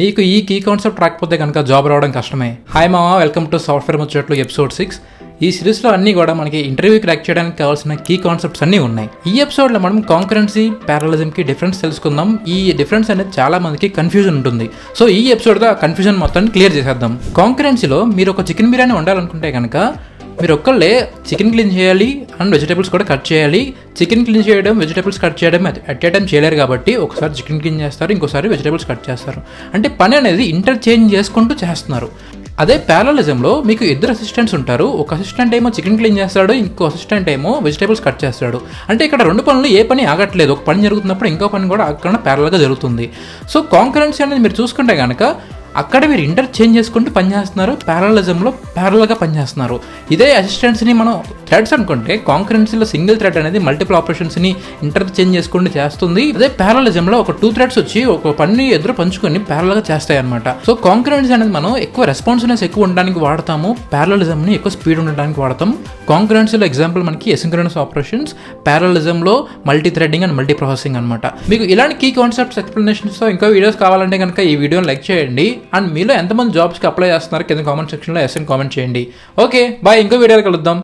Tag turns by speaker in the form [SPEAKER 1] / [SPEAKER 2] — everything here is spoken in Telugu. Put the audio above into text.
[SPEAKER 1] నీకు ఈ కీ కాన్సెప్ట్ రాకపోతే కనుక జాబ్ రావడం కష్టమే. హాయ్ మామ, వెల్కమ్ టు సాఫ్ట్వేర్ ముచ్చట్లు ఎపిసోడ్ 6. ఈ సిరీస్లో అన్నీ కూడా మనకి ఇంటర్వ్యూ క్రాక్ చేయడానికి కావాల్సిన కీ కాన్సెప్ట్స్ అన్నీ ఉన్నాయి. ఈ ఎపిసోడ్లో మనం కాంకరెన్సీ, ప్యారలిజంకి డిఫరెన్స్ తెలుసుకుందాం. ఈ డిఫరెన్స్ అనేది చాలా మందికి కన్ఫ్యూజన్ ఉంటుంది. సో ఈ ఎపిసోడ్తో ఆ కన్ఫ్యూజన్ మొత్తాన్ని క్లియర్ చేసేద్దాం. కాంకరెన్సీలో మీరు ఒక చికెన్ బిర్యానీ వండాలనుకుంటే కనుక మీరు ఒక్కళ్ళే చికెన్ క్లీన్ చేయాలి అండ్ వెజిటేబుల్స్ కూడా కట్ చేయాలి. చికెన్ క్లీన్ చేయడం, వెజిటేబుల్స్ కట్ చేయడం అట్ ఏ టైం చేయలేరు కాబట్టి ఒకసారి చికెన్ క్లీన్ చేస్తారు, ఇంకోసారి వెజిటేబుల్స్ కట్ చేస్తారు. అంటే పని అనేది ఇంటర్చేంజ్ చేసుకుంటూ చేస్తున్నారు. అదే ప్యారలిజంలో మీకు ఇద్దరు అసిస్టెంట్స్ ఉంటారు. ఒక అసిస్టెంట్ ఏమో చికెన్ క్లీన్ చేస్తాడు, ఇంకో అసిస్టెంట్ ఏమో వెజిటేబుల్స్ కట్ చేస్తాడు. అంటే ఇక్కడ రెండు పనులు ఏ పని ఆగట్లేదు. ఒక పని జరుగుతున్నప్పుడు ఇంకో పని కూడా అక్కడ ప్యారల్గా జరుగుతుంది. సో కాంకరెన్సీ అనేది మీరు చూసుకుంటే కనుక అక్కడ మీరు ఇంటర్చేంజ్ చేసుకుంటూ పనిచేస్తున్నారు, ప్యారలిజంలో ప్యారల్గా పనిచేస్తున్నారు. ఇదే అసిస్టెంట్స్ని మనం థ్రెడ్స్ అనుకుంటే కాంకరెన్సీలో సింగిల్ థ్రెడ్ అనేది మల్టిపుల్ ఆపరేషన్స్ని ఇంటర్చేంజ్ చేసుకుంటూ చేస్తుంది. అదే ప్యారలిజంలో ఒక 2 థ్రెడ్స్ వచ్చి ఒక పని ఎదురు పంచుకొని ప్యారల్గా చేస్తాయి అనమాట. సో కాంకరెన్సీ అనేది మనం ఎక్కువ రెస్పాన్సివ్నెస్ ఎక్కువ ఉండడానికి వాడతాము, ప్యారలిజంని ఎక్కువ స్పీడ్ ఉండడానికి వాడతాం. కాంకరెన్సీలో ఎగ్జాంపుల్ మనకి ఎసింక్రోనస్ ఆపరేషన్స్, ప్యారలిజంలో multi threading and multi processing అనమాట. మీకు ఇలాంటి కీ కాన్సెప్ట్స్ ఎక్స్ప్లెనేషన్స్తో ఇంకా వీడియోస్ కావాలంటే కనుక ఈ వీడియోని లైక్ చేయండి. అండ్ మీలో ఎంతమంది జాబ్స్కి అప్లై చేస్తున్నారు కింద కామెంట్ సెక్షన్లో ఎస్ అని కామెంట్ చేయండి. ఓకే బాయ్, ఇంకో వీడియోలో కలుద్దాం.